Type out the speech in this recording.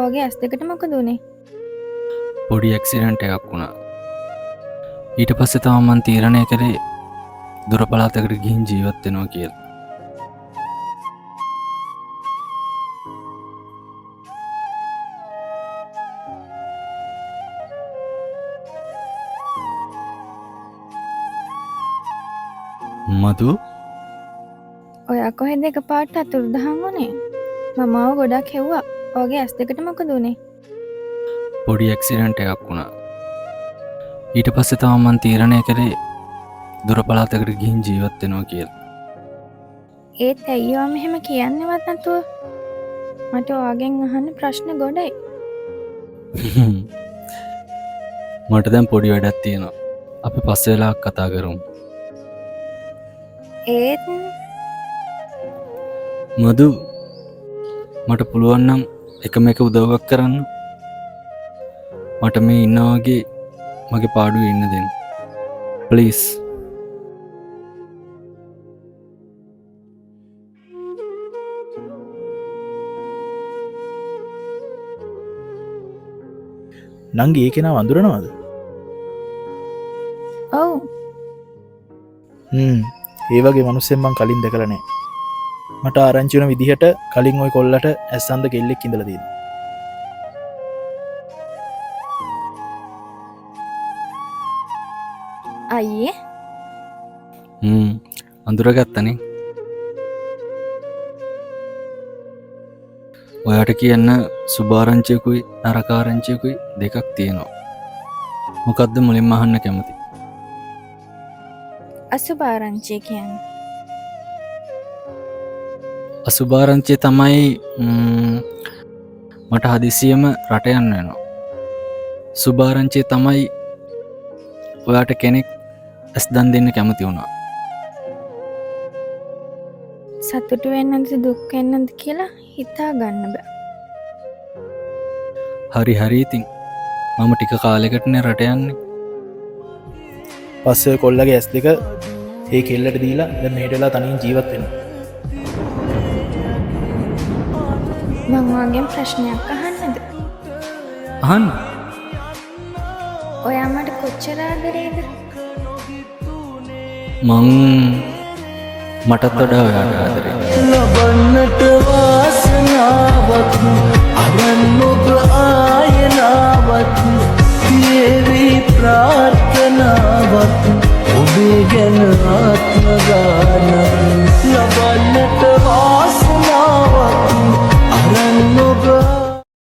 ඔගේ ඇස් දෙකට මොකද උනේ? පොඩි ඇක්සිඩන්ට් එකක් වුණා. ඊට පස්සේ තමයි මම තීරණය කළේ දුර පළාතකට ගිහින් ජීවත් වෙනවා කියලා. මధు ඔයා කොහෙද එකපාරට අතුරුදහන් වුනේ? මම ආව ගොඩක් හෙව්වා. ඔගේ ඇස් දෙකට මොකද උනේ? පොඩි ඇක්සිඩන්ට් එකක් වුණා. ඊට පස්සේ තමයි මම තීරණය කළේ දුර පළාතකට ගිහින් ජීවත් වෙනවා කියලා. ඒත් ඇයි ඔයා මෙහෙම කියන්නේවත් නැතුව? මට ඔයාගෙන් අහන්න ප්‍රශ්න ගොඩයි. මට දැන් පොඩි වැඩක් තියෙනවා. අපි පස්සේ වෙලාවක් කතා කරමු. ඒත් මధు මට පුළුවන් නම් එකම එක උදව්වක් කරන්න. මට මේ ඉන්නා වගේ මගේ පාඩුවේ ඉන්න දෙන්න. ප්ලීස්. නංගි ඒ කෙනා වඳුරනවද? ඔව්. ඒ වගේ මිනිස්සෙන් මං කලින් දැකලා නැහැ. මට ආරංචි වෙන විදිහට කලින් ওই කොල්ලට ඇස්සන්ද කෙල්ලෙක් ඉඳලා තියෙනවා. අයියේ අඳුරගත්තනේ. ඔයාට කියන්න සුභාරංචියකුයි නරකාරංචියකුයි දෙකක් තියෙනවා. මොකක්ද මුලින්ම අහන්න කැමති? අසුභාරංචිය කියන්නේ අසුභාරංචිය තමයි මට හදිසියම රට යන්න වෙනවා. සුභාරංචිය තමයි ඔයාට කෙනෙක් ඇස් දන් දෙන්න කැමති වුණා. සතුටු වෙන්නද දුක් වෙන්නද කියලා හිතා ගන්න බෑ. හරි ඉතින් මම ටික කාලෙකටනේ රට යන්නේ. පස්සේ කොල්ලගේ ඇස් දෙක ඒ කෙල්ලට දීලා දැන් මෙහෙට වෙලා තනියෙන් ජීවත් වෙනවා. මම ඔයාගෙන් ප්‍රශ්නයක් අහන්නද? අහන්න. ඔයා මට කොච්චර ආදරේද? මටත් වඩා ඔයාට ආදරේ. ලබන්නට වාසනාවක් අරන් ඔබ ආයනාවක් දේවි ප්‍රාර්ථනාවක් ඔබේ ගැන ආත්ම ගාන